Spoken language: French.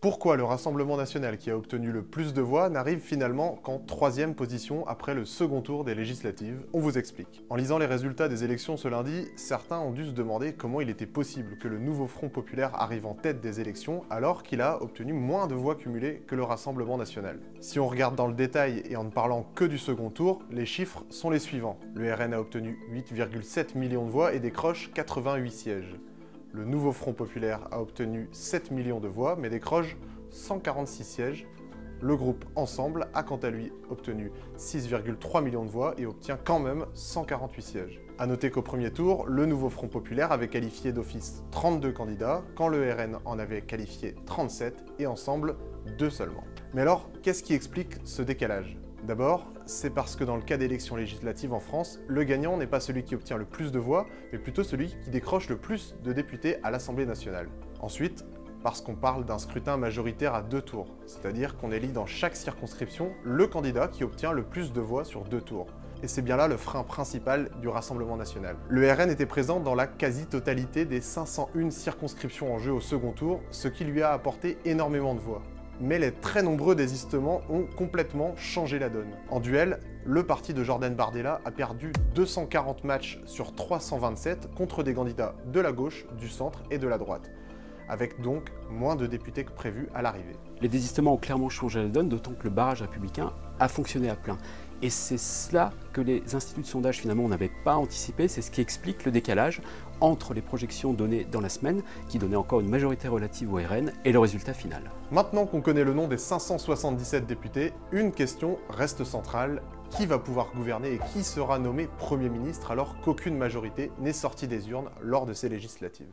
Pourquoi le Rassemblement national, qui a obtenu le plus de voix, n'arrive finalement qu'en 3e position après le second tour des législatives? On vous explique. En lisant les résultats des élections ce lundi, certains ont dû se demander comment il était possible que le nouveau Front populaire arrive en tête des élections alors qu'il a obtenu moins de voix cumulées que le Rassemblement national. Si on regarde dans le détail et en ne parlant que du second tour, les chiffres sont les suivants. Le RN a obtenu 8,7 millions de voix et décroche 88 sièges. Le nouveau Front populaire a obtenu 7 millions de voix, mais décroche 146 sièges. Le groupe Ensemble a quant à lui obtenu 6,3 millions de voix et obtient quand même 148 sièges. A noter qu'au premier tour, le nouveau Front populaire avait qualifié d'office 32 candidats, quand le RN en avait qualifié 37 et Ensemble 2 seulement. Mais alors, qu'est-ce qui explique ce décalage? D'abord, c'est parce que dans le cas d'élections législatives en France, le gagnant n'est pas celui qui obtient le plus de voix, mais plutôt celui qui décroche le plus de députés à l'Assemblée nationale. Ensuite, parce qu'on parle d'un scrutin majoritaire à 2 tours, c'est-à-dire qu'on élit dans chaque circonscription le candidat qui obtient le plus de voix sur 2 tours. Et c'est bien là le frein principal du Rassemblement national. Le RN était présent dans la quasi-totalité des 501 circonscriptions en jeu au second tour, ce qui lui a apporté énormément de voix. Mais les très nombreux désistements ont complètement changé la donne. En duel, le parti de Jordan Bardella a perdu 240 matchs sur 327 contre des candidats de la gauche, du centre et de la droite, avec donc moins de députés que prévu à l'arrivée. Les désistements ont clairement changé la donne, d'autant que le barrage républicain a fonctionné à plein. Et c'est cela que les instituts de sondage finalement n'avaient pas anticipé, c'est ce qui explique le décalage entre les projections données dans la semaine, qui donnaient encore une majorité relative au RN, et le résultat final. Maintenant qu'on connaît le nom des 577 députés, une question reste centrale. Qui va pouvoir gouverner et qui sera nommé Premier ministre alors qu'aucune majorité n'est sortie des urnes lors de ces législatives?